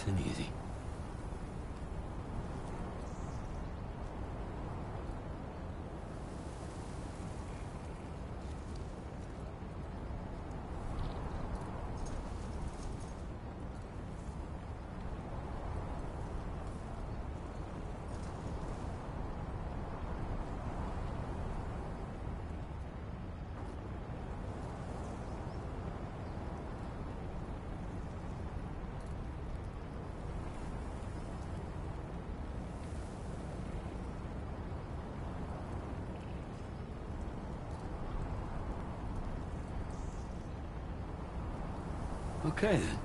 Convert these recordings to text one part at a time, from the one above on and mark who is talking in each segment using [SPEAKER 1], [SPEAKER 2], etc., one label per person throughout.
[SPEAKER 1] and easy. Okay, then.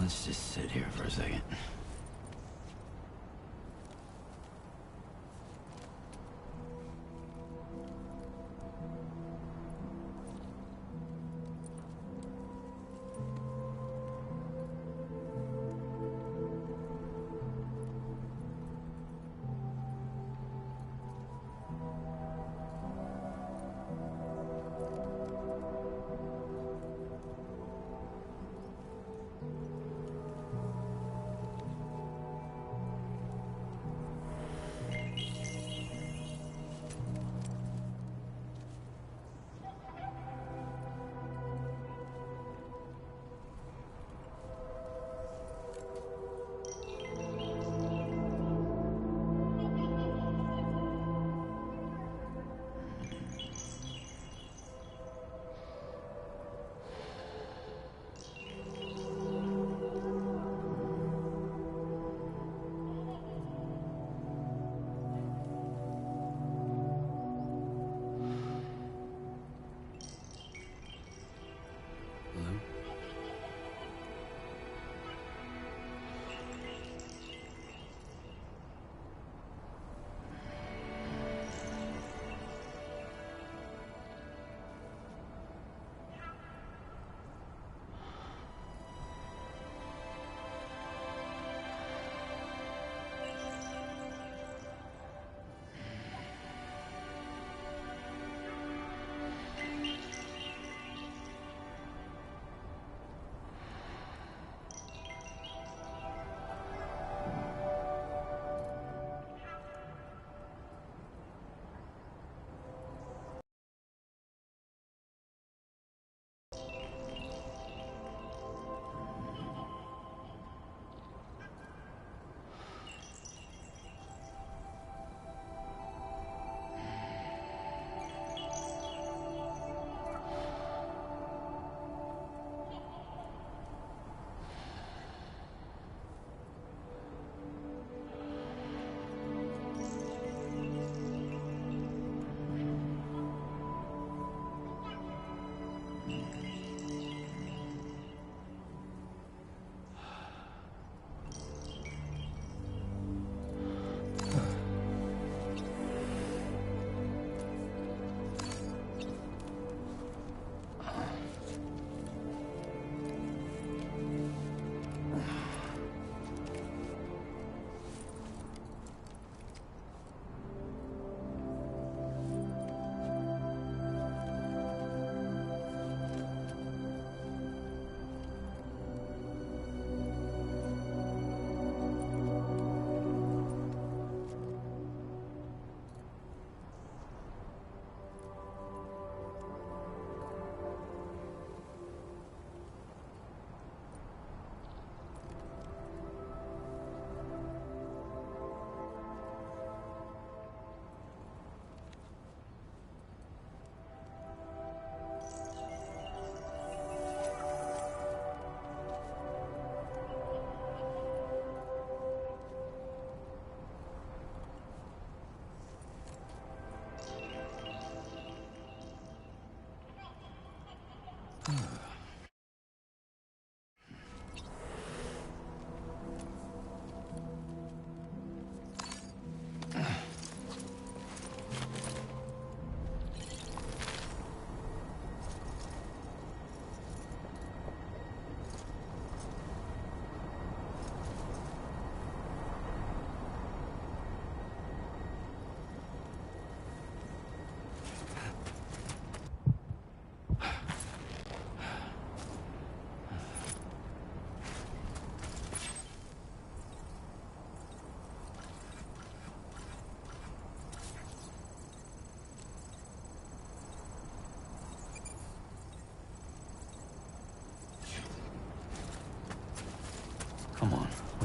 [SPEAKER 1] Let's just sit here for a second.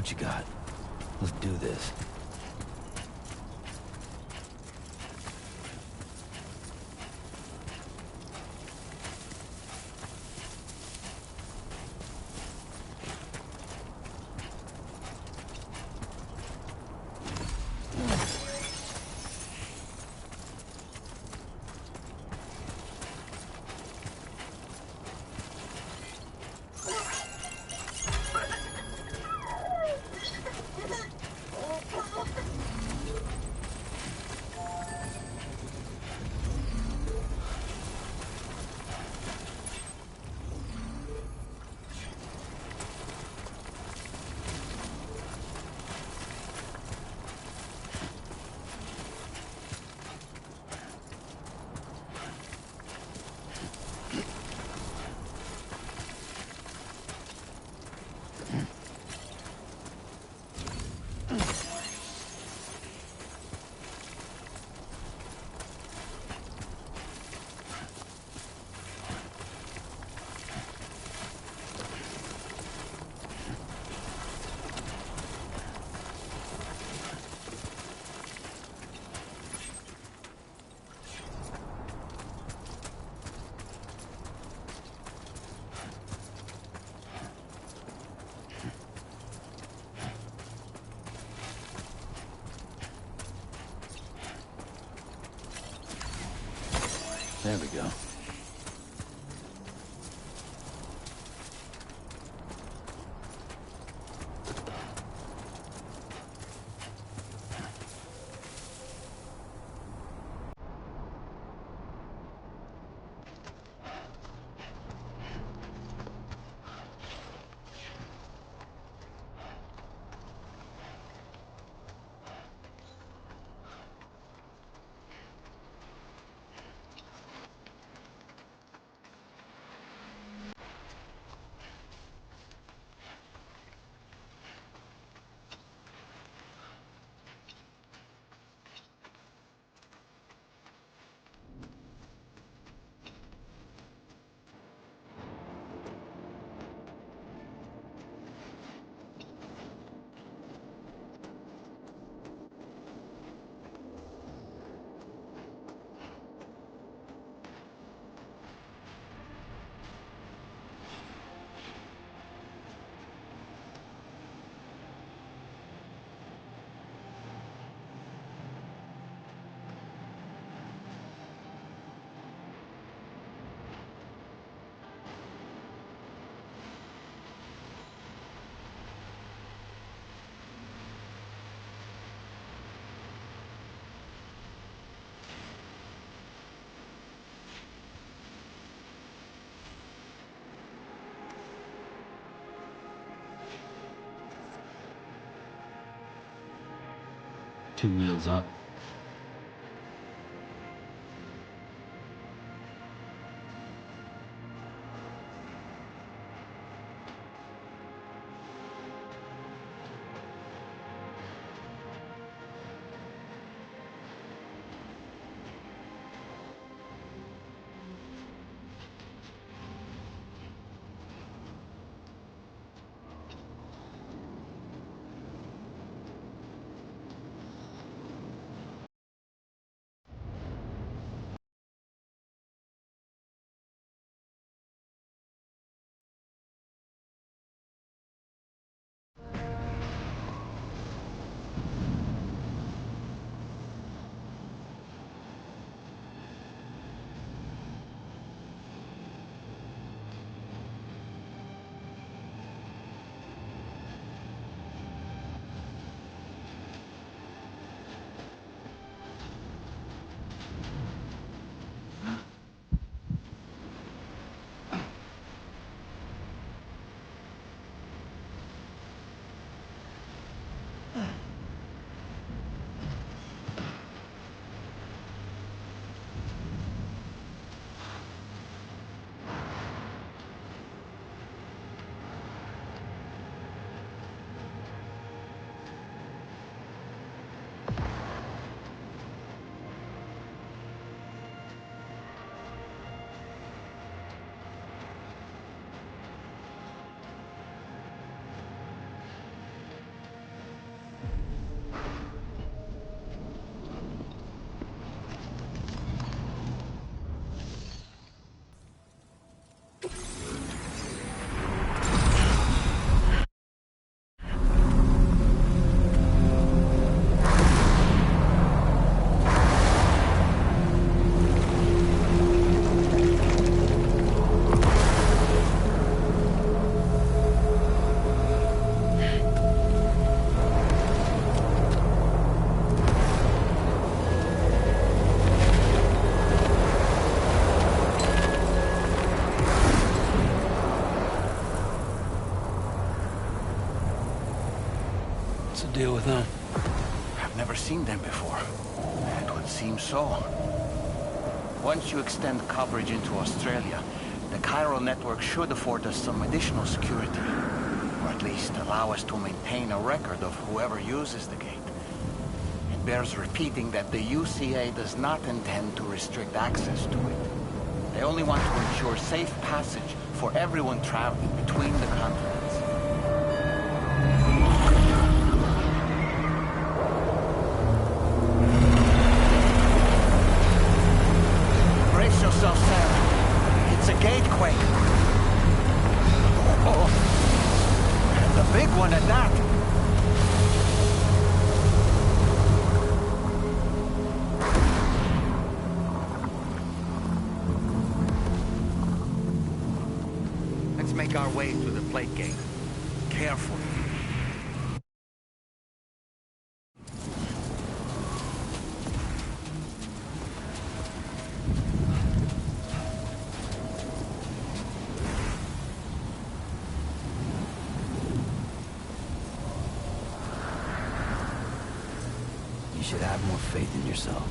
[SPEAKER 1] What you got? Let's do this. There we go.
[SPEAKER 2] Two wheels up.
[SPEAKER 1] deal with them?
[SPEAKER 3] I've never seen them before. It would seem so. Once you extend coverage into Australia, the chiral network should afford us some additional security. Or at least allow us to maintain a record of whoever uses the gate. It bears repeating that the UCA does not intend to restrict access to it. They only want to ensure safe passage for everyone traveling between the continents. Brace yourself, Sam. It's a gatequake. Oh, and a big one at that. Let's make our way through the plate gate. Careful.
[SPEAKER 1] You should have more faith in yourself.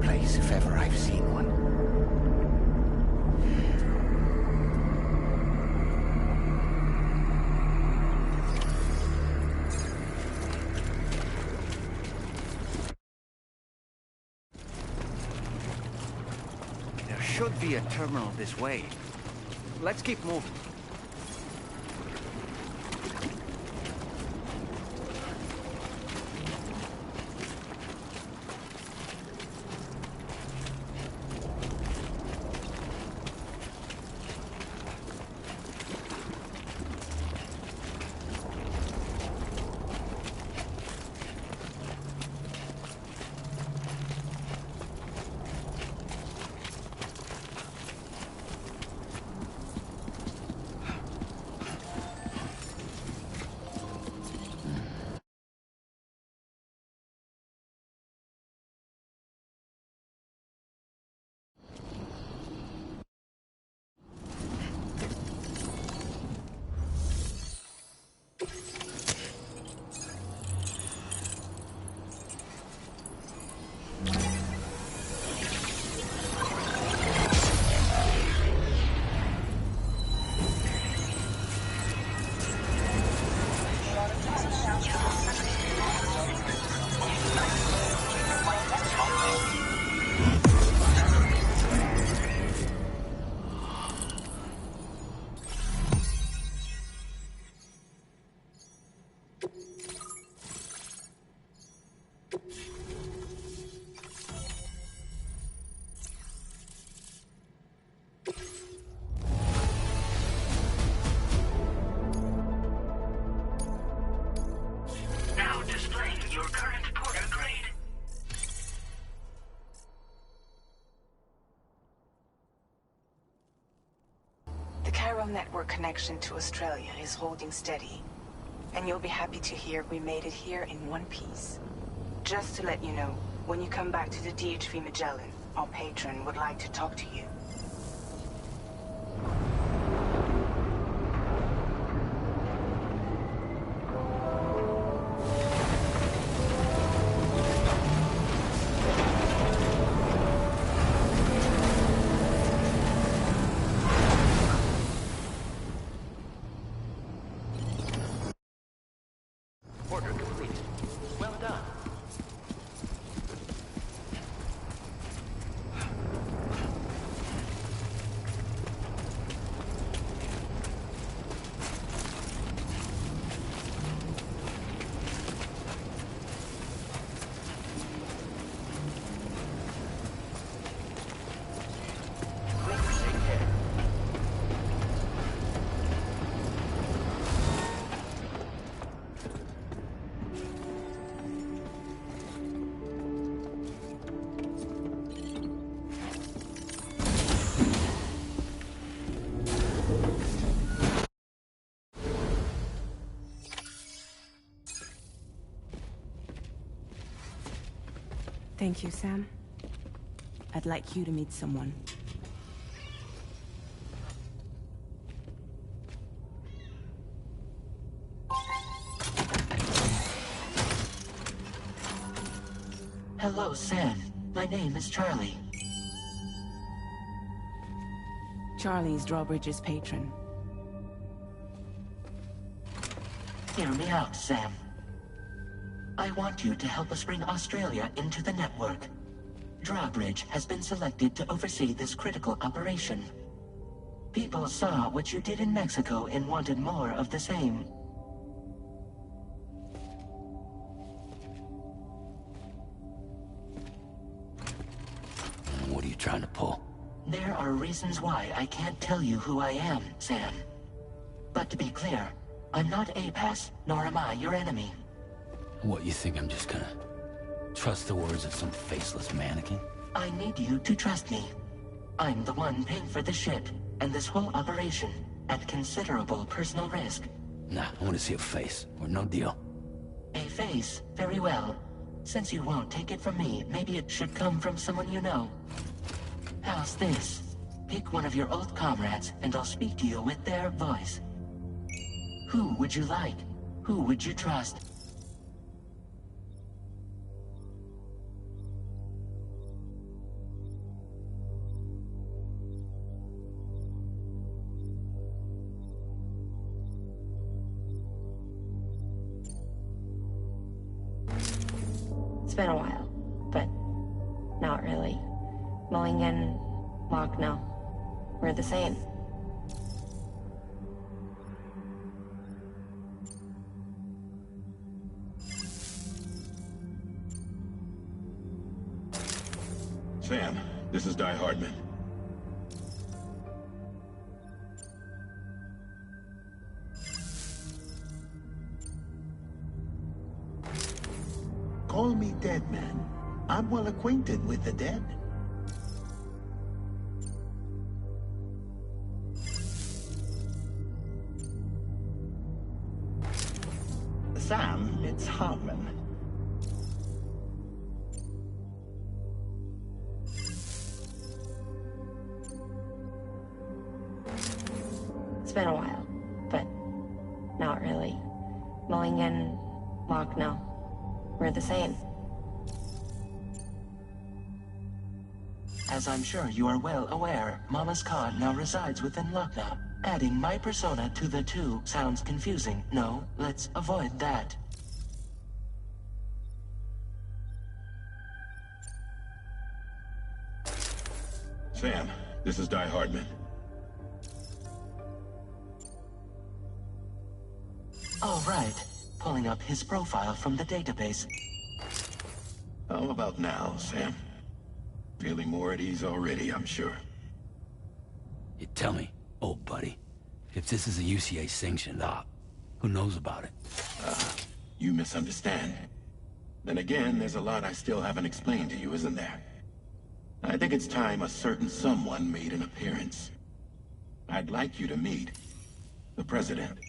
[SPEAKER 3] Place if ever I've seen one. There should be a terminal this way. Let's keep moving.
[SPEAKER 4] chiral network connection to Australia is holding steady. And you'll be happy to hear we made it here in one piece. Just to let you know, when you come back to the DHV Magellan, our patron would like to talk to you.
[SPEAKER 3] Order complete. Well done.
[SPEAKER 4] Thank you, Sam. I'd like you to meet someone.
[SPEAKER 5] Hello, Sam. My name is Charlie.
[SPEAKER 4] Charlie's Drawbridge's patron.
[SPEAKER 5] Hear me out, Sam. I want you to help us bring Australia into the network. Drawbridge has been selected to oversee this critical operation. People saw what you did in Mexico and wanted more of the same.
[SPEAKER 1] What are you trying to pull?
[SPEAKER 5] There are reasons why I can't tell you who I am, Sam. But to be clear, I'm not APAS, nor am I your enemy.
[SPEAKER 1] What, you think I'm just gonna trust the words of some faceless mannequin?
[SPEAKER 5] I need you to trust me. I'm the one paying for the ship and this whole operation at considerable personal risk.
[SPEAKER 1] Nah, I want to see a face, or no deal.
[SPEAKER 5] A face? Very well. Since you won't take it from me, maybe it should come from someone you know. How's this? Pick one of your old comrades, and I'll speak to you with their voice. Who would you like? Who would you trust?
[SPEAKER 6] It's been a while, but not really. Mulligan, Locke, no. We're the same.
[SPEAKER 7] Sam, this is Die Hardman.
[SPEAKER 8] Call me Dead Man. I'm well acquainted with the dead. Sam, it's Hardman.
[SPEAKER 6] It's been a while, but not really. Mulligan, Locke, no. We're the same.
[SPEAKER 5] As I'm sure you are well aware, Mama's Khan now resides within Lucknow. Adding my persona to the two sounds confusing. No, let's avoid that.
[SPEAKER 7] Sam, this is Die Hardman.
[SPEAKER 5] All right. Pulling up his profile from the database.
[SPEAKER 7] How about now, Sam? Feeling more at ease already, I'm sure.
[SPEAKER 1] You tell me, old buddy, if this is a UCA sanctioned op, who knows about it?
[SPEAKER 7] You misunderstand. Then again, there's a lot I still haven't explained to you, isn't there? I think it's time a certain someone made an appearance. I'd like you to meet the President.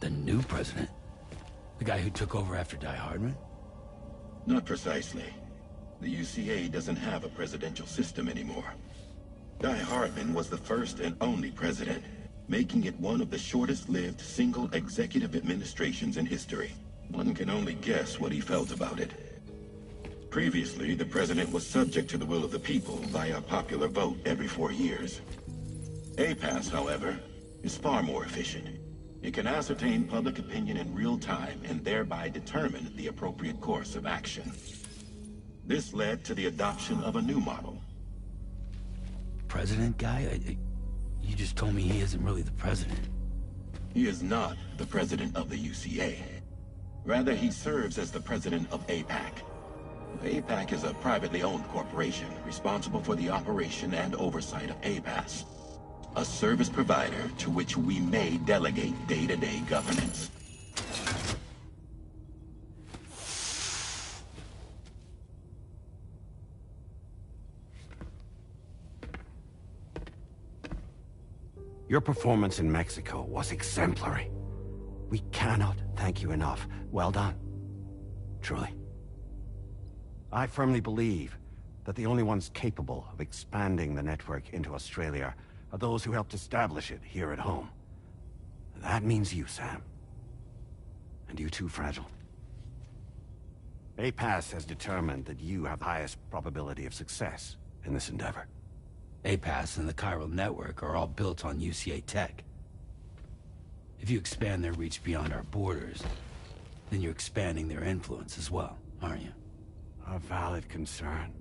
[SPEAKER 1] The new president? The guy who took over after Die Hardman?
[SPEAKER 7] Not precisely. The UCA doesn't have a presidential system anymore. Die Hardman was the first and only president, making it one of the shortest-lived single executive administrations in history. One can only guess what he felt about it. Previously, the president was subject to the will of the people via a popular vote every 4 years. APAS, however, is far more efficient. It can ascertain public opinion in real time and thereby determine the appropriate course of action. This led to the adoption of a new model.
[SPEAKER 1] President guy? You just told me he isn't really the president.
[SPEAKER 7] He is not the president of the UCA. Rather, he serves as the president of APAC. APAC is a privately owned corporation responsible for the operation and oversight of APAS, a service provider to which we may delegate day-to-day governance.
[SPEAKER 9] Your performance in Mexico was exemplary. We cannot thank you enough. Well done. Truly. I firmly believe that the only ones capable of expanding the network into Australia are those who helped establish it here at home. That means you, Sam. And you too, Fragile. APAS has determined that you have the highest probability of success in this endeavor.
[SPEAKER 1] APAS and the chiral network are all built on UCA tech. If you expand their reach beyond our borders, then you're expanding their influence as well, aren't you?
[SPEAKER 9] A valid concern.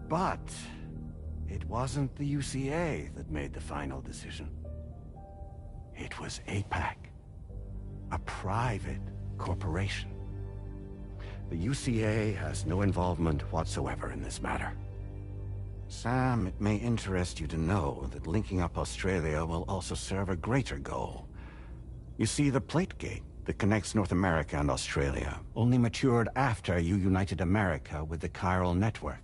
[SPEAKER 9] But it wasn't the UCA that made the final decision. It was APAC, a private corporation. The UCA has no involvement whatsoever in this matter. Sam, it may interest you to know that linking up Australia will also serve a greater goal. You see, the plate gate that connects North America and Australia only matured after you united America with the chiral network.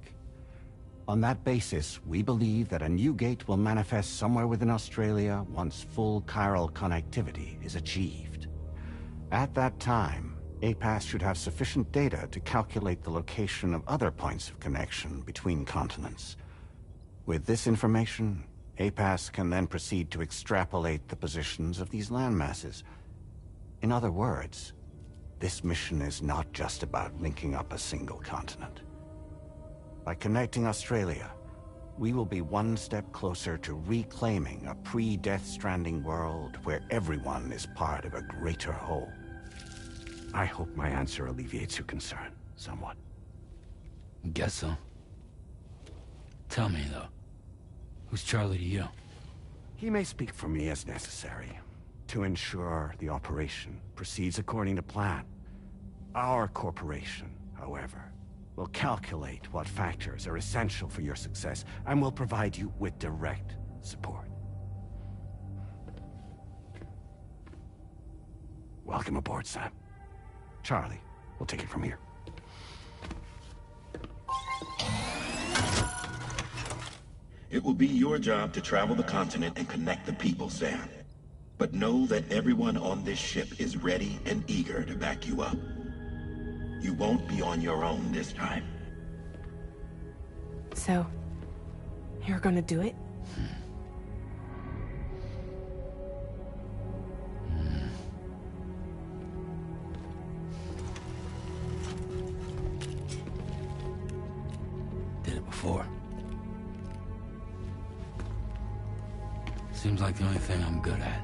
[SPEAKER 9] On that basis, we believe that a new gate will manifest somewhere within Australia once full chiral connectivity is achieved. At that time, APAS should have sufficient data to calculate the location of other points of connection between continents. With this information, APAS can then proceed to extrapolate the positions of these landmasses. In other words, this mission is not just about linking up a single continent. By connecting Australia, we will be one step closer to reclaiming a pre-Death Stranding world where everyone is part of a greater whole. I hope my answer alleviates your concern somewhat.
[SPEAKER 1] Guess so. Tell me, though. Who's Charlie to you?
[SPEAKER 9] He may speak for me as necessary to ensure the operation proceeds according to plan. Our corporation, however, will calculate what factors are essential for your success and will provide you with direct support. Welcome aboard, Sam. Charlie, we'll take it from here.
[SPEAKER 7] It will be your job to travel the continent and connect the people, Sam. But know that everyone on this ship is ready and eager to back you up. You won't be on your own this time.
[SPEAKER 4] So, you're gonna do it?
[SPEAKER 1] Did it before. Seems like the only thing I'm good at.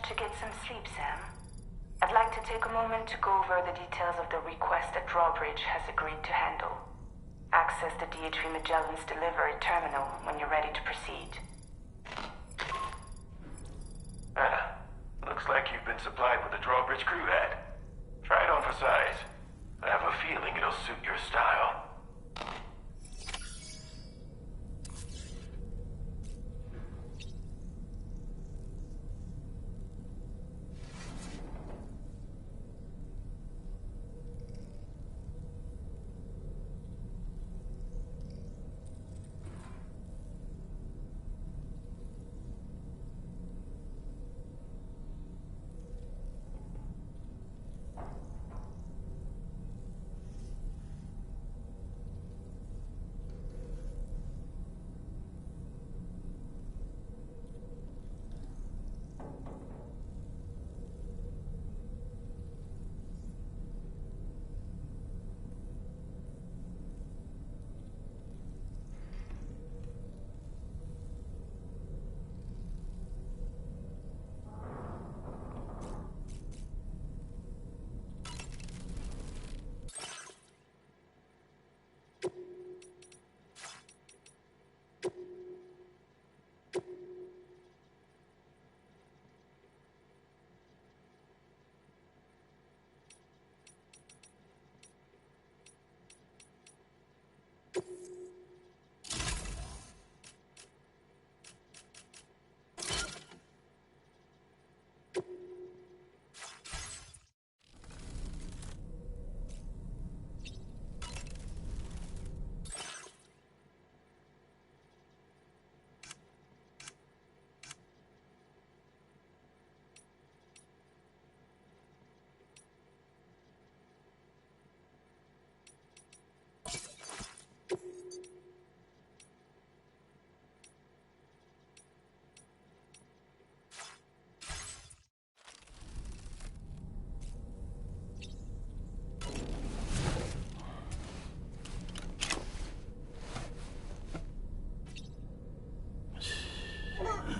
[SPEAKER 4] to get some sleep, Sam? I'd like to take a moment to go over the details of the request that Drawbridge has agreed to handle. Access the DHV Magellan's delivery terminal when you're ready to proceed.
[SPEAKER 10] Looks like you've been supplied with a Drawbridge crew hat. Try it on for size. I have a feeling it'll suit your style.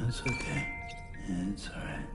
[SPEAKER 1] It's okay. It's alright.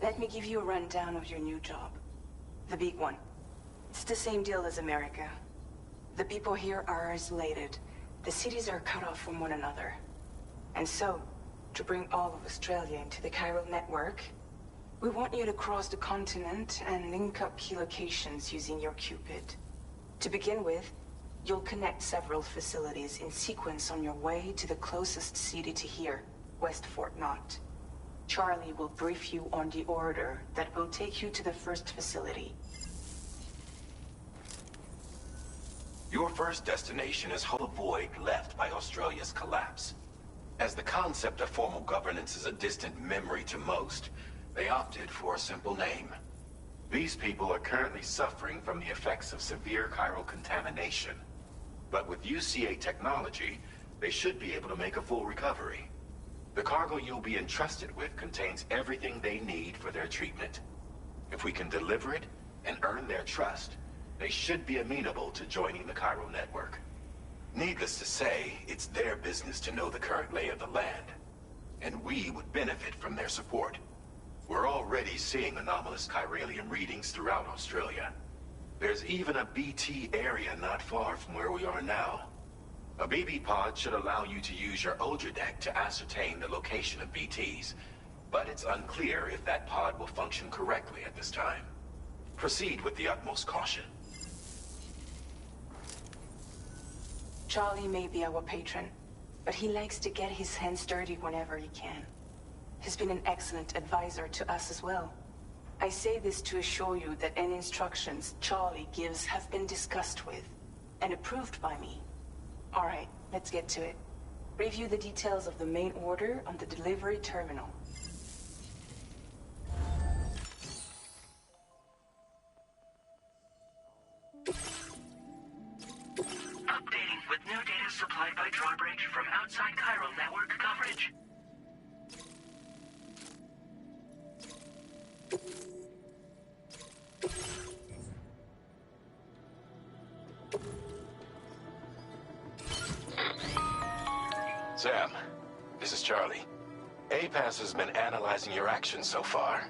[SPEAKER 4] Let me give you a rundown of your new job. The big one. It's the same deal as America. The people here are isolated. The cities are cut off from one another. And so, to bring all of Australia into the chiral network, we want you to cross the continent and link up key locations using your Cupid. To begin with, you'll connect several facilities in sequence on your way to the closest city to here, West Fort Knott. Charlie will brief you on the order that will take you to the first facility.
[SPEAKER 7] Your first destination is a void left by Australia's collapse. As the concept of formal governance is a distant memory to most, they opted for a simple name. These people are currently suffering from the effects of severe chiral contamination. But with UCA technology, they should be able to make a full recovery. The cargo you'll be entrusted with contains everything they need for their treatment. If we can deliver it and earn their trust, they should be amenable to joining the chiral network. Needless to say, it's their business to know the current lay of the land, and we would benefit from their support. We're already seeing anomalous chiralium readings throughout Australia. There's even a BT area not far from where we are now. A BB pod should allow you to use your Ultra deck to ascertain the location of BTs, but it's unclear if that pod will function correctly at this time. Proceed with the utmost caution.
[SPEAKER 4] Charlie may be our patron, but he likes to get his hands dirty whenever he can. He's been an excellent advisor to us as well. I say this to assure you that any instructions Charlie gives have been discussed with and approved by me. All right, let's get to it. Review the details of the main order on the delivery terminal.
[SPEAKER 5] Updating with new data supplied by drawbridge from outside chiral network coverage.
[SPEAKER 7] Sam, this is Charlie. APAS has been analyzing your actions so far,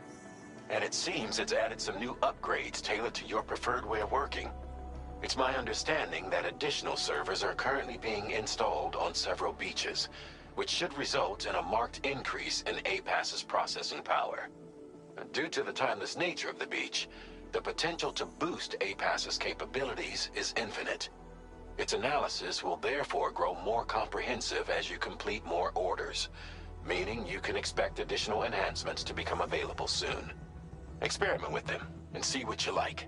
[SPEAKER 7] and it seems it's added some new upgrades tailored to your preferred way of working. It's my understanding that additional servers are currently being installed on several beaches, which should result in a marked increase in APAS's processing power. Due to the timeless nature of the beach, the potential to boost APAS's capabilities is infinite. Its analysis will therefore grow more comprehensive as you complete more orders, meaning you can expect additional enhancements to become available soon. Experiment with them and see what you like.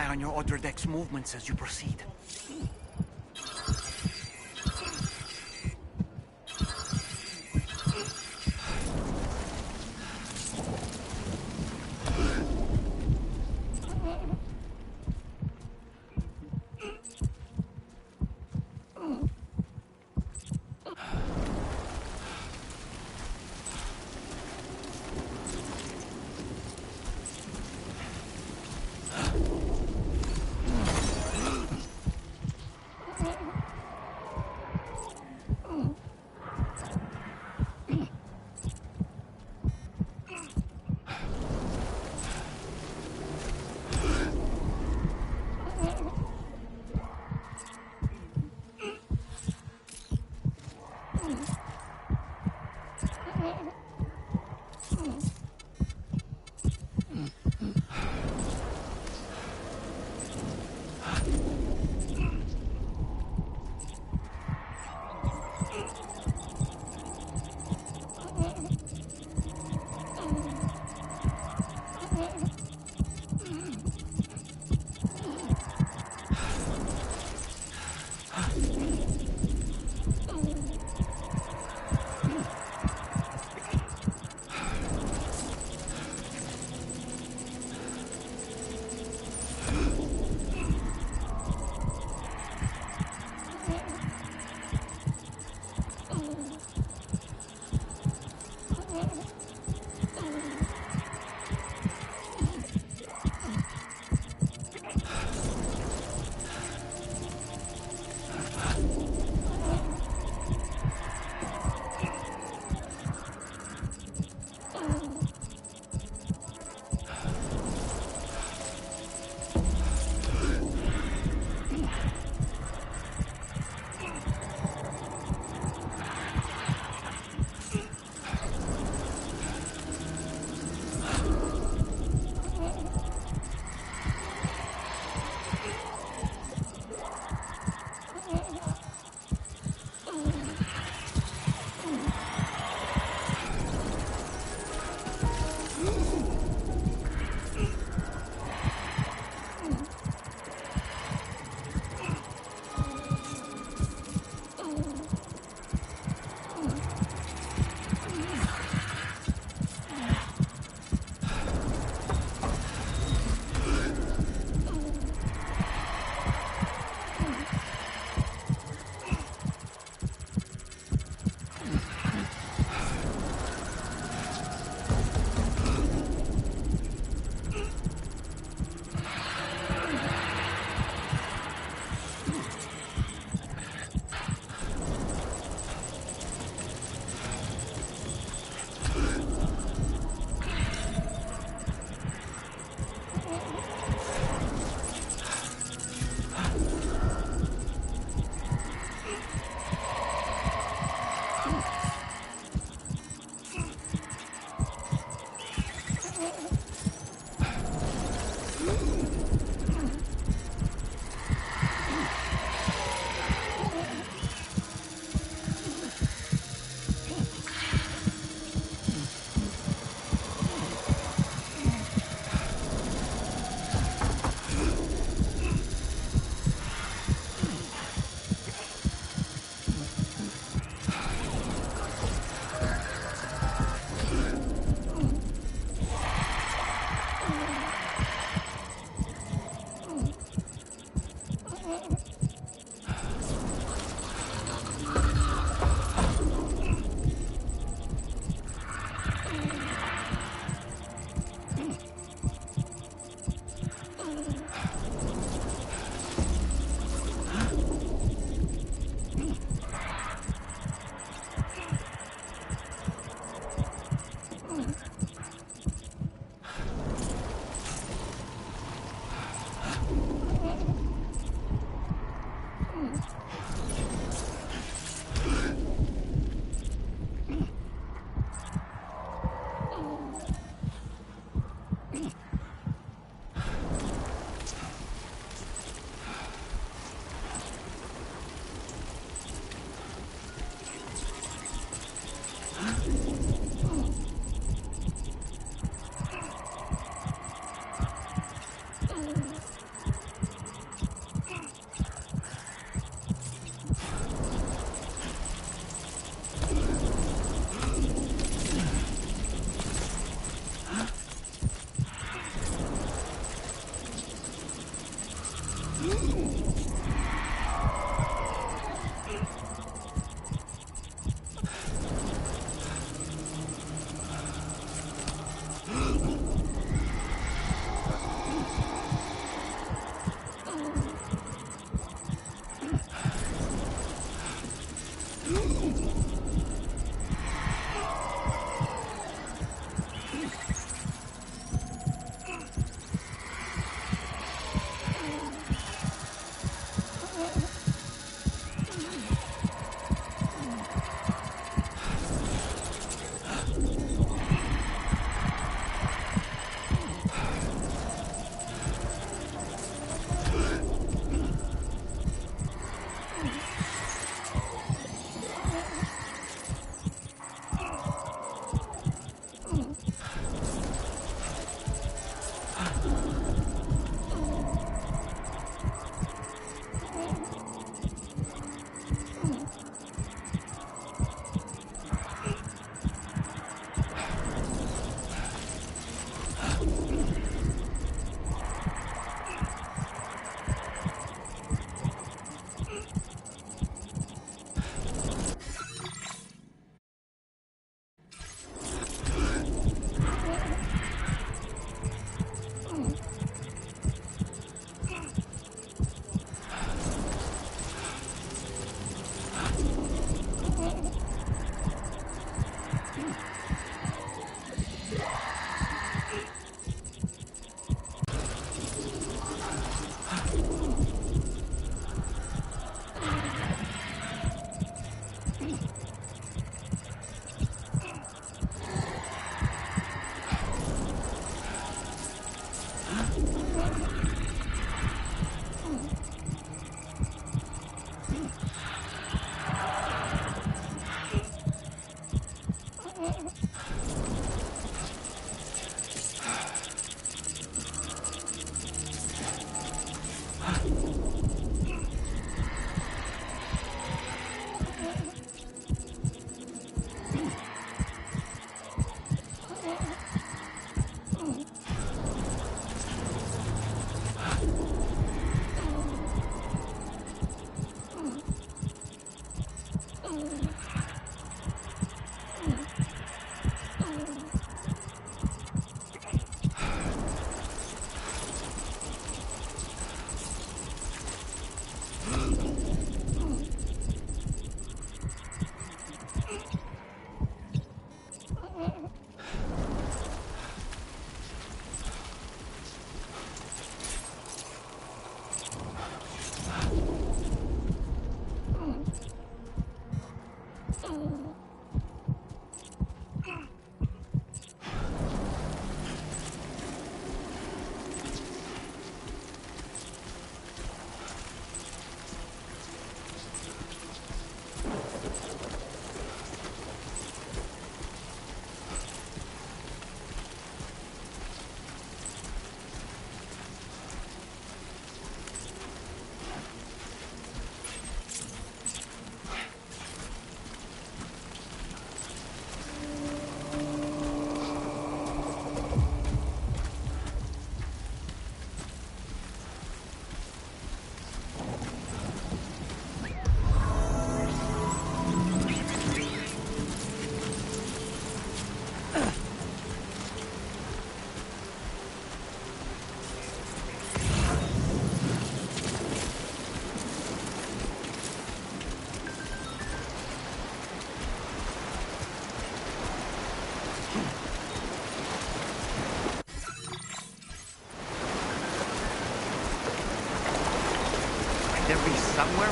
[SPEAKER 11] eye on your other deck's movements as you proceed.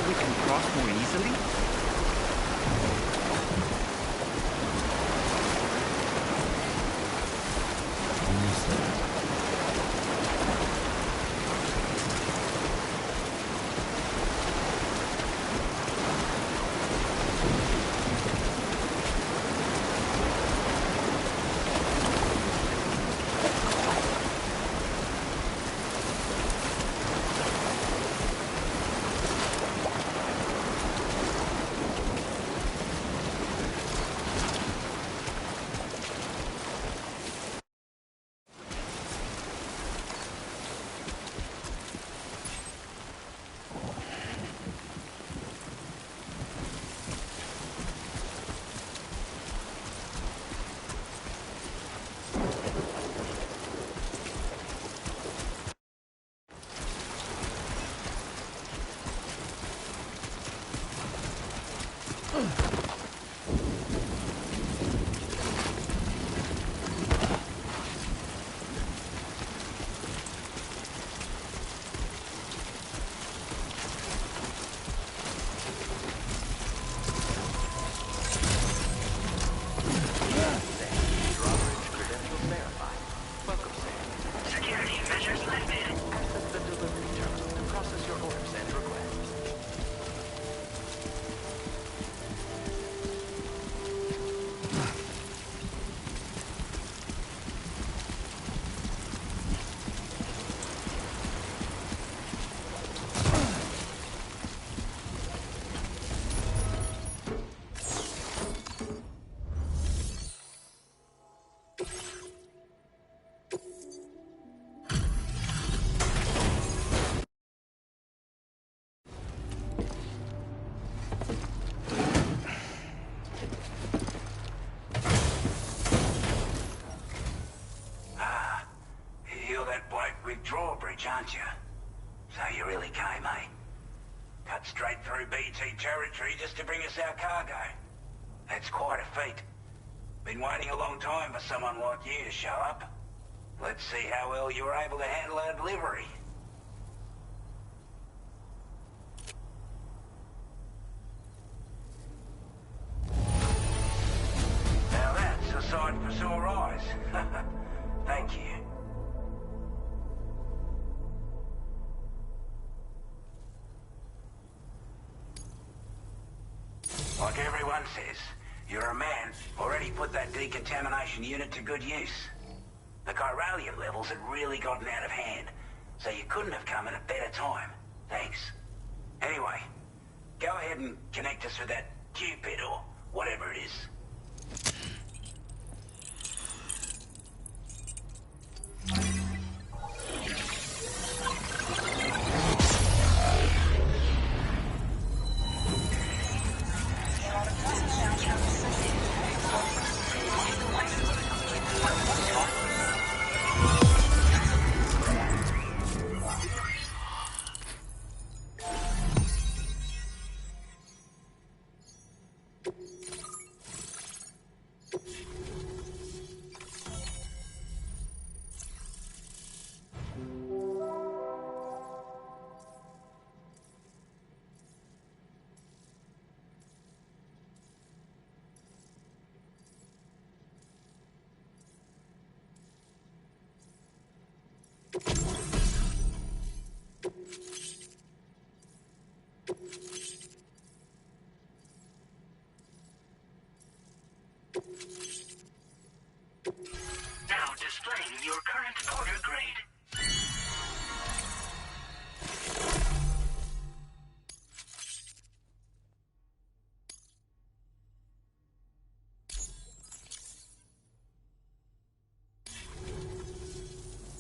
[SPEAKER 11] we can cross more easily?
[SPEAKER 12] Drawbridge, aren't you? So you really came, eh? Cut straight through BT territory just to bring us our cargo. That's quite a feat. Been waiting a long time for someone like you to show up. Let's see how well you were able to handle our delivery. Now that's a sight for sore eyes. Thank you. Like everyone says, you're a man already put that decontamination unit to good use. The chiralium levels had really gotten out of hand, so you couldn't have come at a better time. Thanks. Anyway, go ahead and connect us with that Cupid or whatever it is.
[SPEAKER 5] Now displaying your current order grade.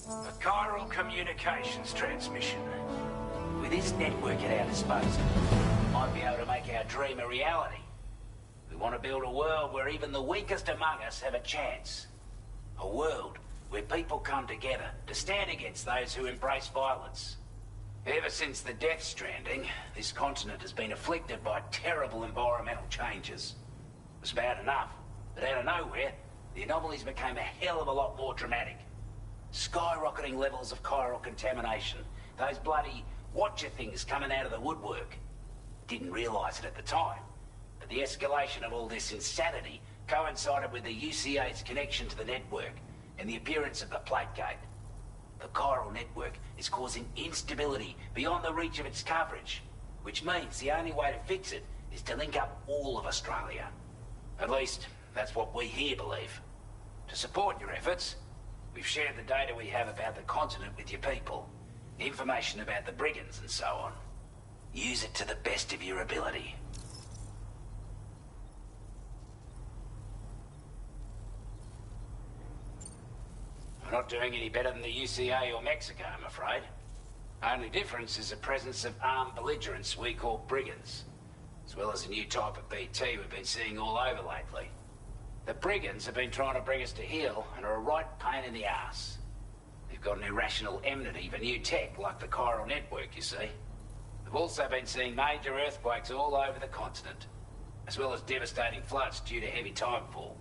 [SPEAKER 12] A chiral communications transmission. With this network at our disposal, we might be able to make our dream a reality. We want to build a world where even the weakest among us have a chance. A world where people come together to stand against those who embrace violence. Ever since the death stranding, this continent has been afflicted by terrible environmental changes. It was bad enough, but out of nowhere, the anomalies became a hell of a lot more dramatic. Skyrocketing levels of chiral contamination, those bloody watcher things coming out of the woodwork. Didn't realise it at the time, but the escalation of all this insanity coincided with the UCA's connection to the network and the appearance of the plate gate. The chiral network is causing instability beyond the reach of its coverage, which means the only way to fix it is to link up all of Australia. At least, that's what we here believe. To support your efforts, we've shared the data we have about the continent with your people, information about the brigands and so on. Use it to the best of your ability. We're not doing any better than the UCA or Mexico, I'm afraid. Only difference is the presence of armed belligerents we call brigands, as well as a new type of BT we've been seeing all over lately. The brigands have been trying to bring us to heel and are a right pain in the ass. They've got an irrational enmity for new tech like the chiral network, you see. We've also been seeing major earthquakes all over the continent, as well as devastating floods due to heavy timefall.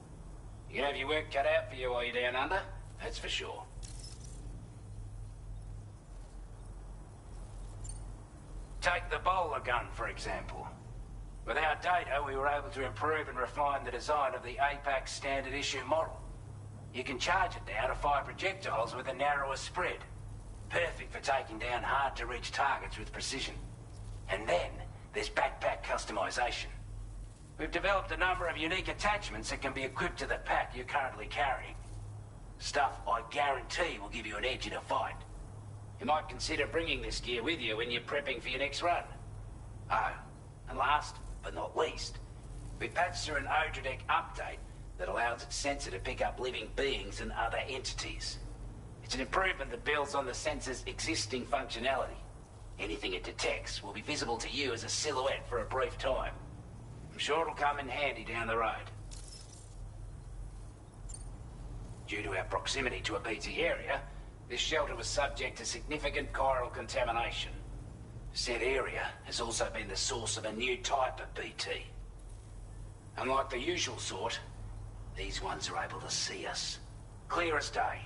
[SPEAKER 12] You can have your work cut out for you while you're down under, that's for sure. Take the bowler gun, for example. With our data, we were able to improve and refine the design of the APAC standard issue model. You can charge it now to fire projectiles with a narrower spread. Perfect for taking down hard-to-reach targets with precision. And then, there's backpack customization. We've developed a number of unique attachments that can be equipped to the pack you're currently carrying. Stuff I guarantee will give you an edge in a fight. You might consider bringing this gear with you when you're prepping for your next run. Oh, and last but not least, we patched through an Odradek update that allows its sensor to pick up living beings and other entities. It's an improvement that builds on the sensor's existing functionality. Anything it detects will be visible to you as a silhouette for a brief time. I'm sure it'll come in handy down the road. Due to our proximity to a BT area, this shelter was subject to significant chiral contamination. Said area has also been the source of a new type of BT. Unlike the usual sort, these ones are able to see us. Clear as day.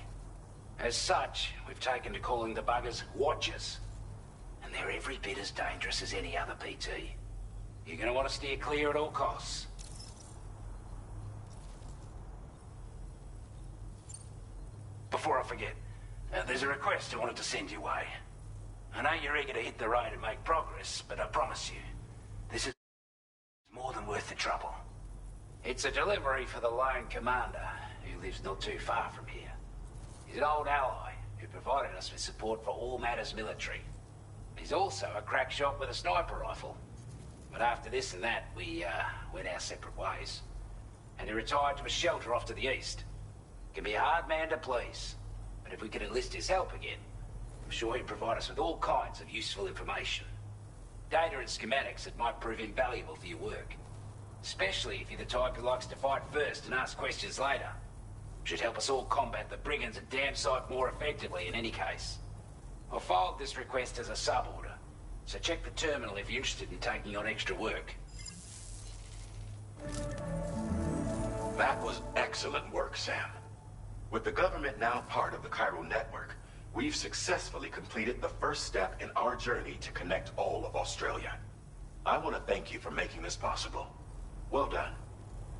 [SPEAKER 12] As such, we've taken to calling the buggers Watchers. And they're every bit as dangerous as any other BT. You're gonna want to steer clear at all costs. Before I forget, there's a request I wanted to send your way. I know you're eager to hit the road and make progress, but I promise you, this is more than worth the trouble. It's a delivery for the lone commander, who lives not too far from here. He's an old ally who provided us with support for all matters military. He's also a crack shot with a sniper rifle. But after this and that, we went our separate ways. And he retired to a shelter off to the east. Can be a hard man to please, but if we could enlist his help again, I'm sure he'd provide us with all kinds of useful information. Data and schematics that might prove invaluable for your work. Especially if you're the type who likes to fight first and ask questions later. Should help us all combat the brigands a damn sight more effectively in any case. I've filed this request as a sub-order, so check the terminal if you're interested in taking on extra work.
[SPEAKER 10] That was excellent work, Sam. With the government now part of the chiral network, we've successfully completed the first step in our journey to connect all of Australia. I want to thank you for making this possible. Well done.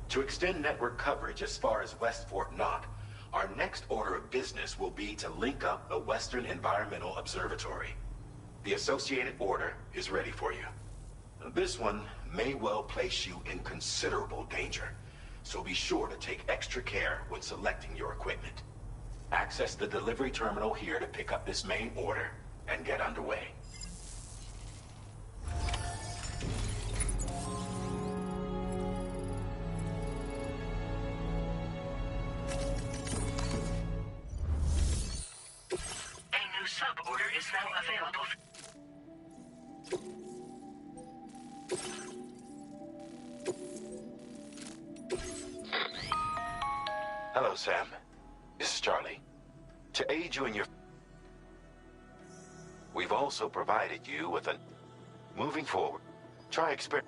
[SPEAKER 10] To extend network coverage as far as West Fort Knox, our next order of business will be to link up the Western Environmental Observatory. The associated order is ready for you. This one may well place you in considerable danger, so be sure to take extra care when selecting your equipment. Access the delivery terminal here to pick up this main order and get underway.
[SPEAKER 5] A new sub-order is now available.
[SPEAKER 10] Hello, Sam. This is Charlie. To aid you in your... We've also provided you with a... Moving forward, try exper...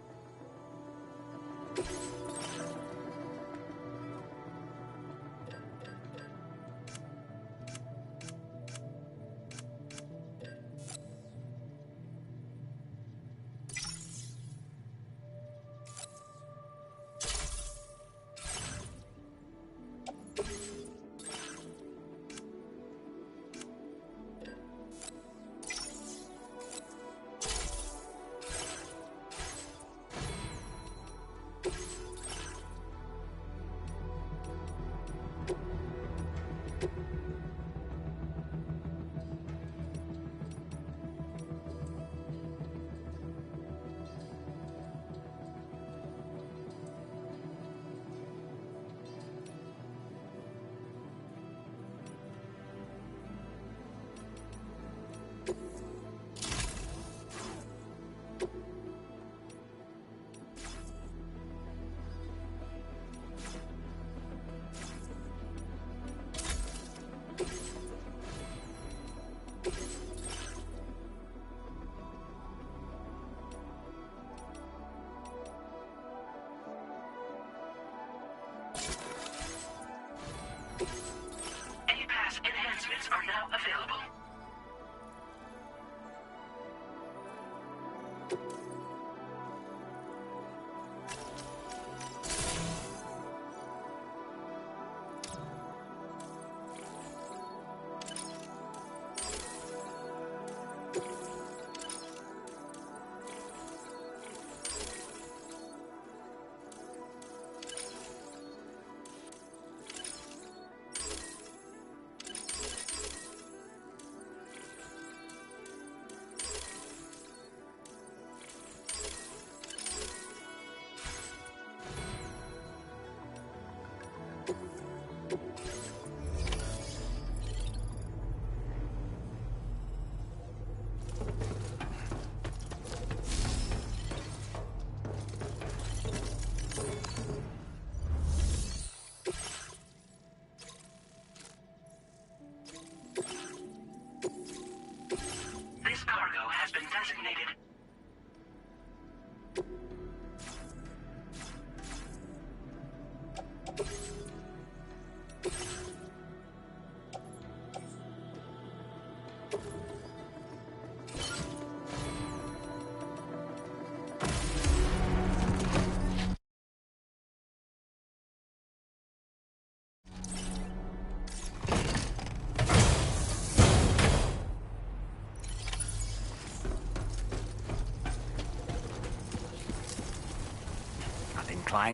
[SPEAKER 3] Klein.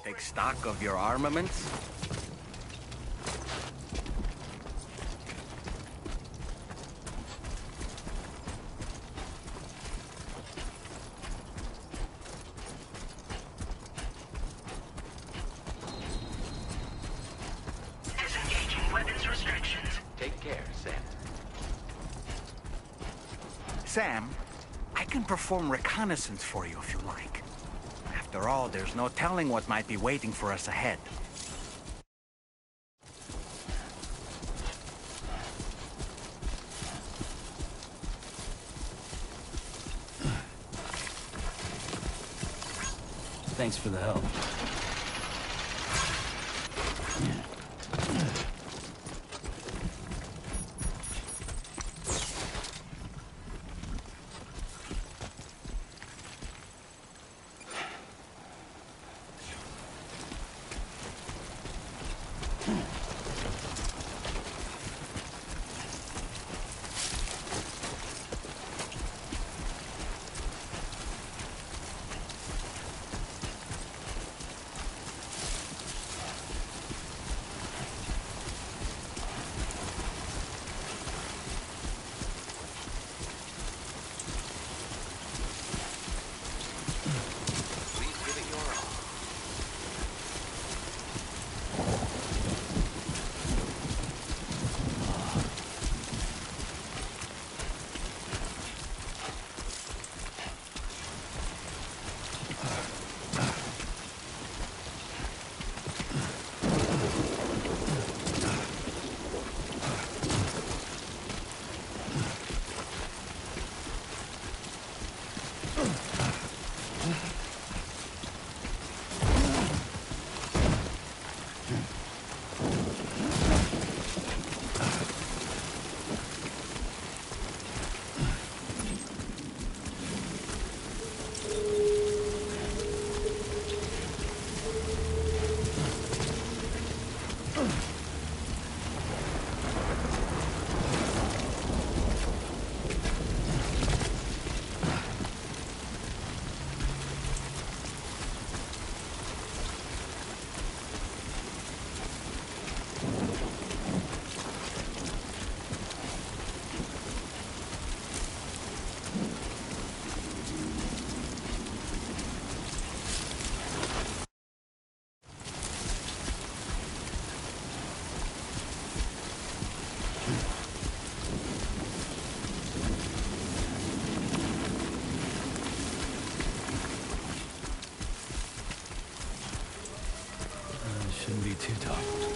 [SPEAKER 3] Take stock of your armaments? Sam, I can perform reconnaissance for you if you like. After all, there's no telling what might be waiting for us ahead.
[SPEAKER 1] Thanks for the help. Shouldn't be too tough.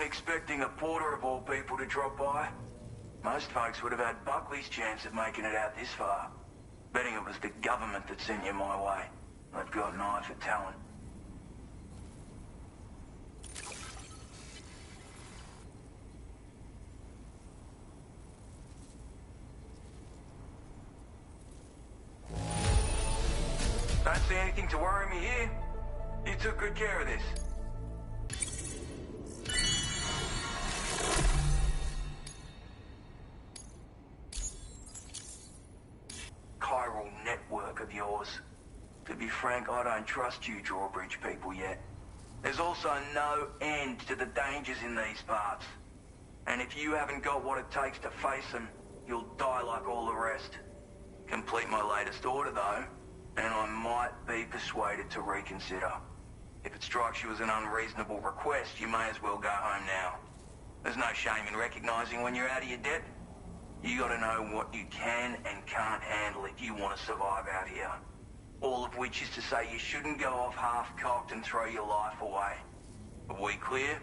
[SPEAKER 13] Expecting a porter of all people to drop by. Most folks would have had Buckley's chance of making it out this far. Betting it was the government that sent you my way. They've got an eye for talent. Don't see anything to worry me here. You took good care of this. To be frank, I don't trust you drawbridge people yet. There's also no end to the dangers in these parts. And if you haven't got what it takes to face them, you'll die like all the rest. Complete my latest order though, and I might be persuaded to reconsider. If it strikes you as an unreasonable request, you may as well go home now. There's no shame in recognizing when you're out of your depth. You gotta know what you can and can't handle if you want to survive out here. All of which is to say you shouldn't go off half-cocked and throw your life away. Are we clear?